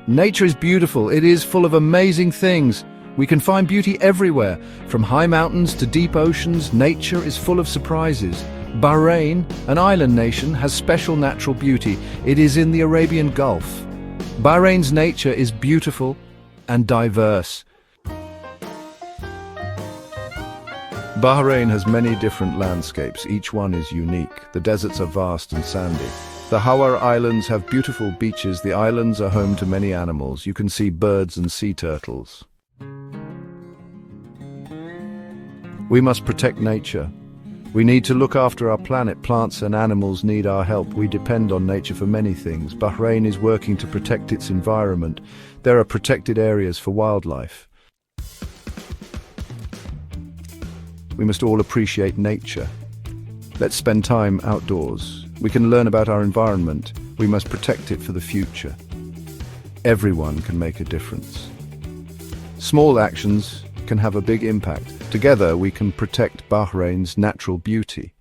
Nature is beautiful. It is full of amazing things. We can find beauty everywhere, from high mountains to deep oceans. Nature is full of surprises. Bahrain, an island nation, has special natural beauty. It is in the Arabian Gulf. Bahrain's nature is beautiful and diverse. Bahrain has many different landscapes. Each one is unique. The deserts are vast and sandy. The Hawar Islands have beautiful beaches. The islands are home to many animals. You can see birds and sea turtles. We must protect nature. We need to look after our planet. Plants and animals need our help. We depend on nature for many things. Bahrain is working to protect its environment. There are protected areas for wildlife. We must all appreciate nature. Let's spend time outdoors. We can learn about our environment. We must protect it for the future. Everyone can make a difference. Small actions can have a big impact. Together we can protect Bahrain's natural beauty.